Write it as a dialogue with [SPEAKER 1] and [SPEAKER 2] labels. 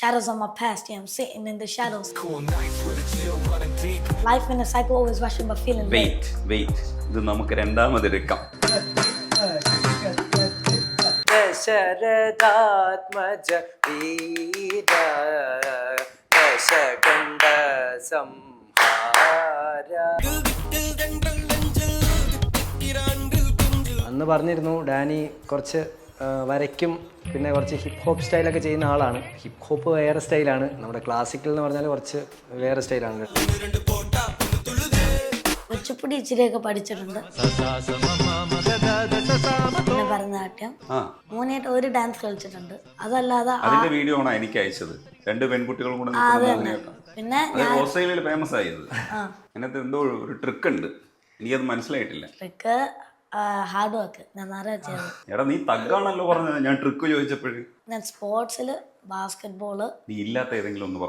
[SPEAKER 1] shadows of my past. Yeah, I'm sitting in the shadows. Life in a cycle, always rushing but feeling late.
[SPEAKER 2] Wait ഇത് നമുക്ക് രണ്ടാമതെടുക്കാം.
[SPEAKER 3] ദശരഥാത്മജ വീര ദശകണ്ഠ സംഹാര. അന്ന് പറഞ്ഞിരുന്നു Dani കുറച്ച് വരയ്ക്കും, പിന്നെ കുറച്ച് ഹിപ്പ് ഹോപ്പ് സ്റ്റൈലൊക്കെ ചെയ്യുന്ന ആളാണ്. ഹിപ്പ് ഹോപ്പ് വേറെ സ്റ്റൈലാണ്, നമ്മുടെ ക്ലാസിക്കൽ എന്ന് പറഞ്ഞാൽ കുറച്ച് വേറെ സ്റ്റൈലാണ്.
[SPEAKER 1] കുച്ചിപ്പുടി ഇച്ചിരിയൊക്കെ പഠിച്ചിട്ടുണ്ട്. പിന്നെ ഭരതനാട്യം, മോനായിട്ട് ഒരു ഡാൻസ് കളിച്ചിട്ടുണ്ട്. അതല്ലാതെ
[SPEAKER 2] അതിന്റെ വീഡിയോ ആണ് എനിക്ക് അയച്ചത്. 2 പെൺകുട്ടികളും കൂടെ നിൽക്കുന്നത്.
[SPEAKER 1] പിന്നെ
[SPEAKER 2] ഓസ്ട്രേലിയയിൽ ഫേമസ് ആയത്. അതിനകത്ത് എന്തോ ഒരു ട്രിക്ക് ഉണ്ട്, എനിക്കത് മനസ്സിലായിട്ടില്ല.
[SPEAKER 1] ട്രിക്ക് ഹാർഡ് വർക്ക് ഞാൻ നിറയെ ചെയ്തു.
[SPEAKER 2] എടാ നീ തഗ്ഗാണല്ലോ പറഞ്ഞത് ഞാൻ ട്രിക്ക് ചോദിച്ചപ്പോഴും.
[SPEAKER 1] ഞാൻ സ്പോർട്സിൽ ബാസ്കറ്റ് ബോള്.
[SPEAKER 2] നീ ഇല്ലാത്ത ഏതെങ്കിലും ഒന്ന് പറയും.